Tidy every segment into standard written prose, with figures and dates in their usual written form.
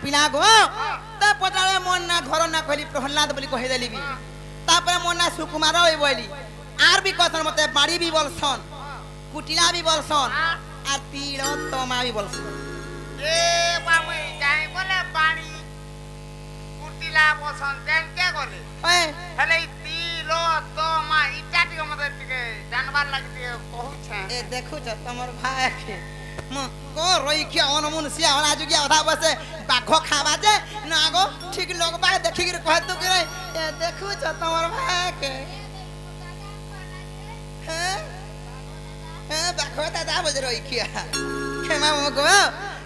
पिला गो ता पटाले मन ना घर ना कहली प्रहलाद बोली कहि देली भी तापर मन ना सुकुमार होई बोली आर भी कथन मते बाड़ी भी बोलसन कुटिला भी बोलसन आ तीलो तमा भी बोलसन ए बाबू जाई बोले बाड़ी कुटिला बोलसन देन के गले ओए हेले तीलो तमा इटाटी मते टिके जानबार लागि कहू छे ए देखु छ तमर भाई के म को रोई के अनमुन सिया होला जुगिया अधा बसे बाघो खावा जे नागो ठीक लोग बा देखि के कहत के ए देखु छ तमर भाई के बाघो दादा बज रोई किया खेमा मगो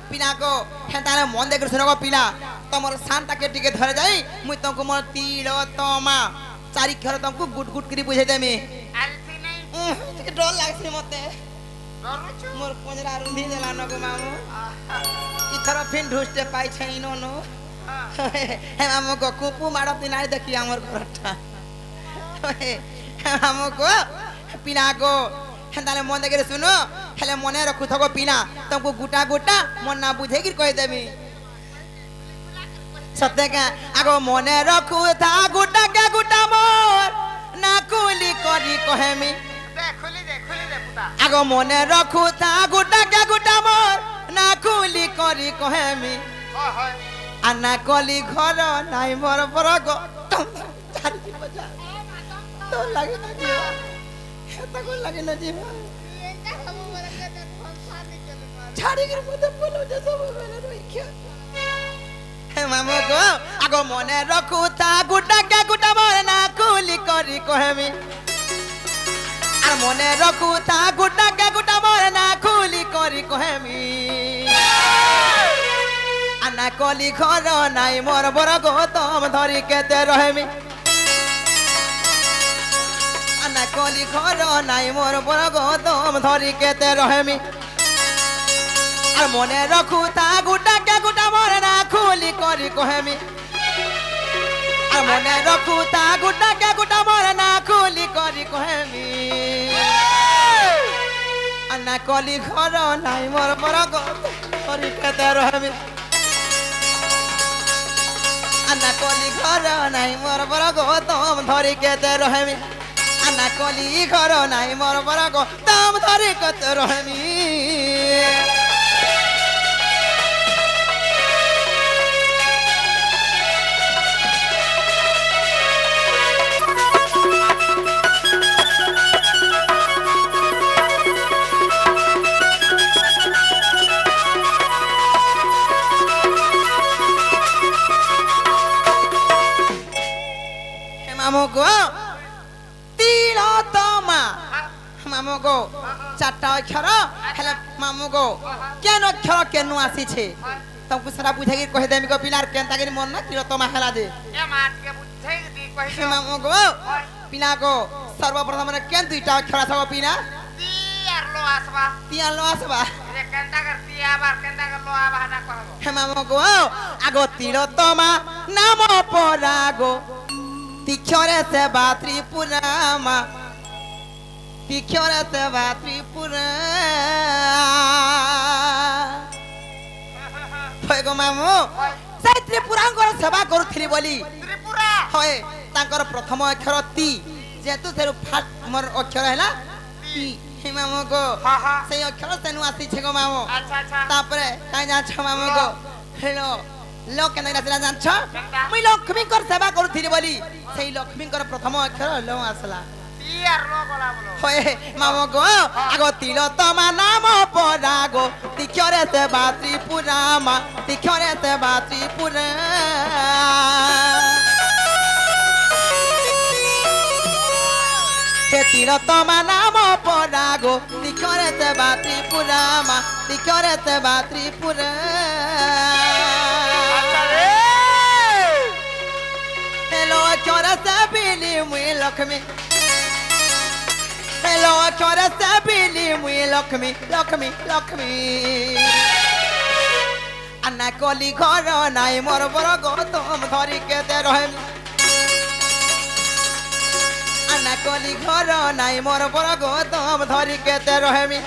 पिला को हेताले मन देख सुनो पिला तमर शांता के टिके धरे जाई मुई तंको मोर तीलो तमा चारि खर तंको गुट गुट करी बुझे देमी आलसी नहीं ଟିକେ ଡର ଲାଗୁଛି ମତେ डरुछु मोर पंजरा रुंधी देला नको मामू इथर फिन ढुसते पाई छै नो हे मामू को कुपु माडती नाही देखि हमर घरटा हे मामू को पिना को हेताले मन देखे सुनो हेले मने रखु थको पिना तुमको गुटा गुटा मन ना बुझे गिर कह देबी सत्य का आगो मने रखु था गुटा के गुटा मोर ना कुली करी कहेमी खुली दे पुता आगो मने रखु था गुटा के गुटा मोर ना कुली करी कहेमी होय आना कली घर नाई मोर बरगो चारि बजा तो लागे ना जीवा हेता को लागे ना जीवा छाड़ी के मते बोलो जे सब बेले रोई क्या हे मामो को आगो मने रखु था गुटा के गुटा मोर ना कुली करी कहेमी আর মনে রখু তা গুটা কে গুটা মরে না খুলি করি কহেমি আনা কলি ঘর নাই মোর বড় গৌতম ধরি কেতে রহেমি আনা কলি ঘর নাই মোর বড় গৌতম ধরি কেতে রহেমি আর মনে রখু তা গুটা কে গুটা মরে না খুলি করি কহেমি আর মনে রখু তা গুটা কে গুটা মরে না খুলি করি কহেমি আনা কলি ঘর নাই মোর বড় গরি কেতে রহেমি আনা কলি ঘর নাই মোর বড় গৌতম ধরি কেতে রহেমি আনা কলি ঘর নাই মোর বড় গৌতম ধরি কেতে রহেমি মামুগো তিলোত্তমা মামুগো চারটা অক্ষর হেলে মামুগো কেন অক্ষর কেন আসিছে तुमको सारा बुझे के कह देमी को पिलार केनता के मन ना तिलोत्तमा हेला दे ए माट के बुझे दी कहि मामुगो पिला को सर्वप्रथम रे केन दुईटा अक्षर छ पिना तियार लो आसबा रे केनता कर तिया बार केनता कर लो आबा ना कहबो हे मामुगो आगो तिलोत्तमा नाम परागो तिक्षरे से त्रिपुरामा तिक्षरे से त्रिपुरा होय मामू से त्रिपुरांकर सेवा करूथिली बोली त्रिपुरा होय तांकर प्रथम अक्षर ती जेतु सेरु फाट मोर अक्षर हैला ती हे मामू को से अक्षर सेनु आसी छे गो मामू अच्छा तापरे काई जा छ मामू को हेलो लोक केना आसला जान छ मुई लक्ष्मी कर सेवा करूथिली बोली सेई लक्ष्मी कर प्रथम अक्षर लो आसला तियार लो बोला बोलो होय मामू को आगो तिलोत्तमा नाम परागो तिक्षरे से त्रिपुरामा तिक्षरे से त्रिपुरा हे तिलोत्तमा नाम परागो तिक्षरे से त्रिपुरामा तिक्षरे से त्रिपुरा हेलो अक्षर से बिली मुई लक्ष्मी हेलो अक्षर से बिली मुई लक्ष्मी लक्ष्मी लक्ष्मी आना कली घर नाई मोर बड़ गौतम धरी केते रहेमी आना कली घर नाई मोर बड़ गौतम धरी केते रहेमी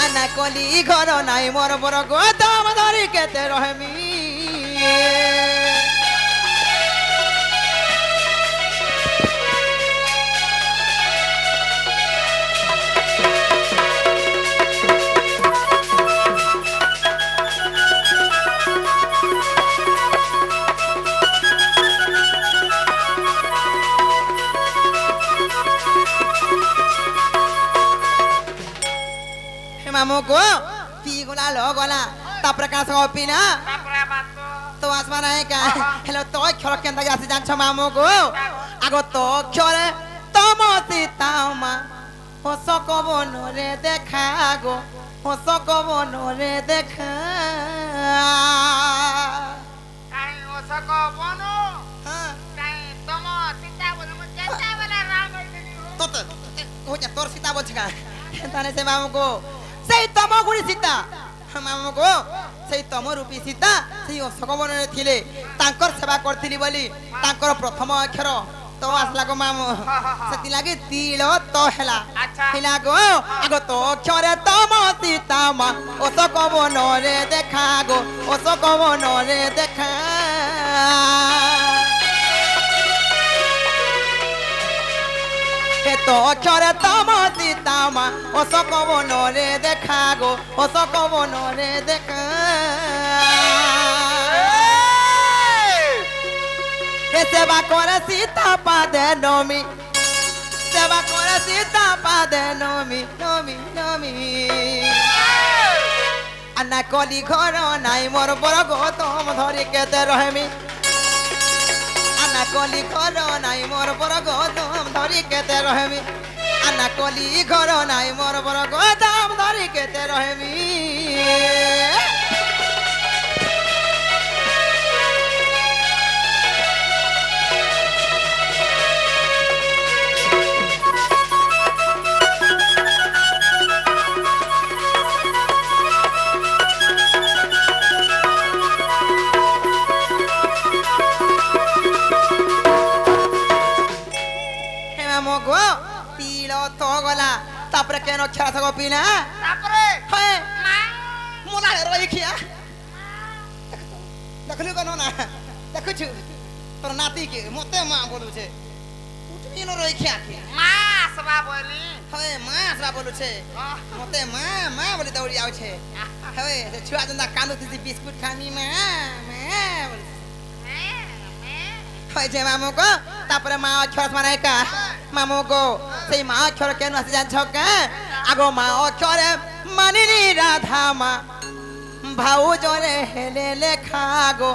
আনা কলি ঘর নাই মোর বড় গৌতম ধরি কেতে রহমি মামু গো তি গুলা ল গলা তারপরে কাছে অপিনা তারপরে আবার তো তো আসবা নাই কা হেলো তো অক্ষর কেনতা আসি জানছ মামু গো আগ তো অক্ষরে তম সীতামা হস কবনরে দেখা গো হস কবনরে দেখা কাই ওসক বনো কাই তম সীতা বলে মো চেষ্টা বলে রাম হইনি তো তো ও যা তোর সীতা বলছ কা তানে সে মামু গো সেই তম গুণী সীতা মামু গো সেই তম রূপী সীতা সেই অশোকবନରେ থিলে তাঙ্কর সেবা করଥିଲି বলি তাঙ্কর প্রথম অক্ষর তো আসলা গো মামু সেতি লাগি তিଳ তো হেলা আচ্ছা। হেলা গো আগ তো অক্ষরে তম সীতা মা অশোকবନରେ দেখা গো অশোকবନରେ দেখা তো অক্ষরে তম সীতা মা অশোকবনরে দেখা গো অশোকবনরে দেখা এ সেবা করে সীতা পাদে নমি সেবা করে সীতা পাদে নমি নমি নমি আনা কলি ঘর নাই মোর বড় গৌতম ধরি কেতে রহমি আনা কলি ঘর নাই মোর বড় গৌতম ধরি কেতে রহমি আনা কলি ঘর নাই মোর বড় গৌতম ধরি কেতে রহমি গো তিল তো গলা তারপরে কেন খেলা থাকো পিনা তারপরে হ্যাঁ মা মোলা রইখিয়া দেখলু কেন না দেখুছু তোর নাতি কে মতে মা বলুছে উঠবি ন রইখিয়া কে মা আসবা বলি হ্যাঁ মা আসবা বলুছে মতে মা মা বলি দৌড়ি আউছে হ্যাঁ সে ছুয়া জন্দা কান্দুতিছি বিস্কুট খামি মা মা বলছে হয়েছে মামু গো তারপরে মা অক্ষর মানে কা মামু গো সেই মা অক্ষর কেন আসি জানছ কা আগো মা অক্ষরে মানিনি রাধা মা ভাউ জরে হেলে লেখা গো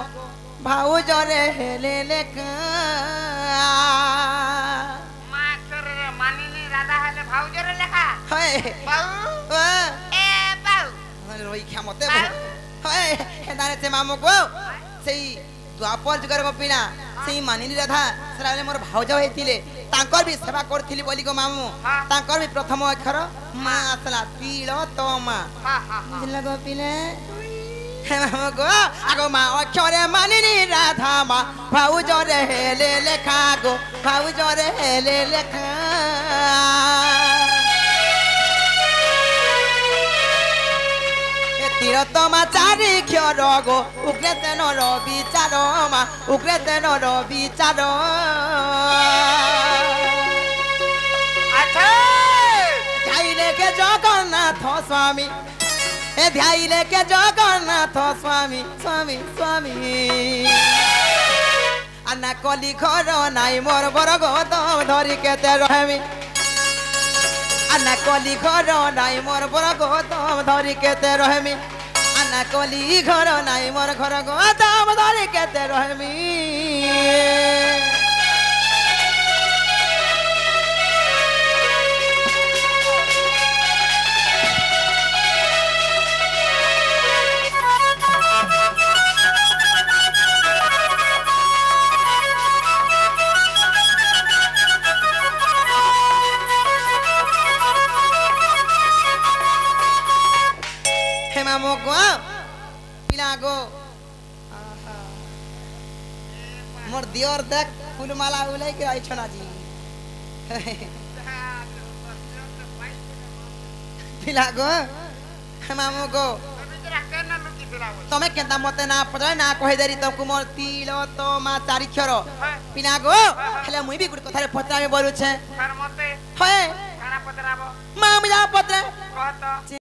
ভাউ জরে হেলে লেখা মা করে মানিনি রাধা হলে ভাউজরে লেখা হয় বাউ এ বাউ রই খামতে হয় হেদারে সে মামু গো সেই দ্বাপর যুগের গোপিনা সেই মানিনী রাধা সেটা বলে মোর ভাউজ হয়েছিলে তাঙ্কর বি সেবা করଥିଲି বলি গো মামু তাঙ্কর বি প্রথম অক্ষর মা আসলা তিল তো মা বুঝলা গোপিনা হে মামু গো আগো মা অক্ষরে মানিনী রাধা মা ভাউজ রে হেলে লেখা গো ভাউজ রে হেলে লেখা তিরতমা চারি ক্ষর গো উগ্রে তেন বিচার মা উগ্রে তেন বিচার আচ্ছা ধ্যাইলে কে জগন্নাথ স্বামী এ ধ্যাইলে কে জগন্নাথ স্বামী স্বামী স্বামী আনা কলি ঘর নাই মোর বড় গৌতম ধরি কেতে রহমি আনা কলি ঘর নাই মোর বড় গৌতম ধরি কেতে রহমি আনা কলি ঘর নাই মোর ঘর গৌতম ধরি কেতে রহমি মামু গো পিলা গো মোর দিওর দেখ ফুলমালা উলাই কে আইছ না জি পিলা গো मामू को ଭିତରେ କେନ ଲୁଚିଥିଲା ବୋଲ तमे केंता मते ना पचारे ना कहि देरी तुमको मोर तिल तो मा चारि क्षर ହଁ पिना गो हेले मुई भी गुड कथारे पचारे बोलु छे ଫେର ମତେ हे କାଣା ପଚରାବ मामू जा पत्रे କହ ତ